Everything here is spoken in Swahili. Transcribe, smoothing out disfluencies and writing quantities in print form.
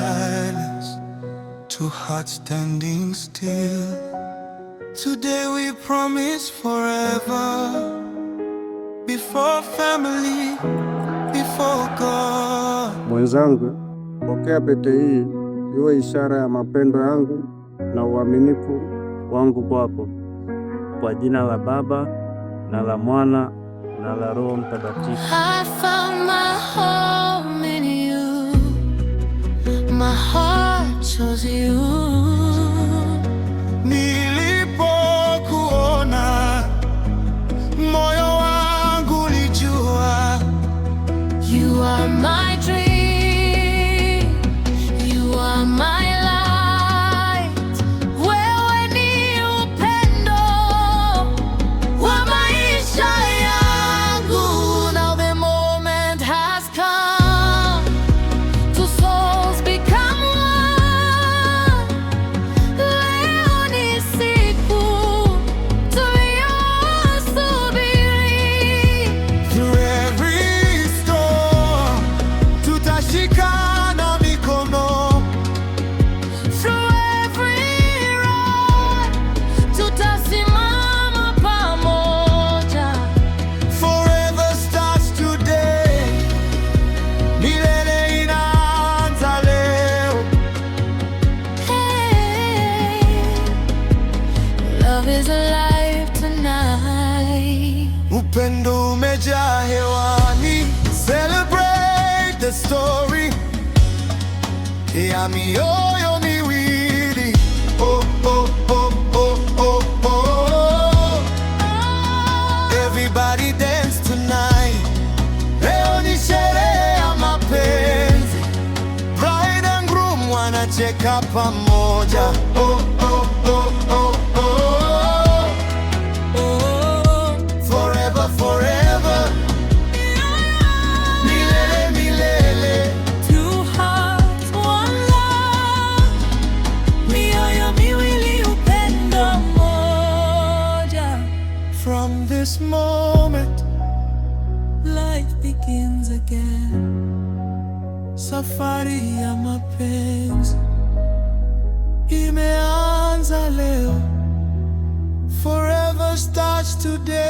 silence, two hearts standing still. Today we promise forever, before family, before God. Mwenzangu, pokea pete hii iwe ishara ya mapendo yangu na uaminifu wangu kwako, kwa jina la Baba na la Mwana na la Roho Mtakatifu. I found my home in you. My heart chose you. Nilipokuona moyo wangu ulijua. You are my dream. You are my light. Wewe ni upendo wa maisha yangu. Now the moment has come. Two souls become one. Leo ni siku tuliyosubiri. Through every storm, tutashikana mikono. Through every road, tutasimama pamoja. Forever starts today. Milele inaanza leo. Hey, love is alive tonight. Upendo umejaa hewani. Celebrate the story ya mioyo miwili. Oh, oh, oh, oh, oh, oh. Everybody dance tonight. Leo ni sherehe ya mapenzi. Bride and groom wanacheka pamoja. Oh, oh, oh, oh, oh. Forever, forever. Milele, milele. Two hearts, one love. Mioyo miwili, upendo mmoja. From this moment, Life begins again. safari ya mapenzi imeanza leo. Forever starts today.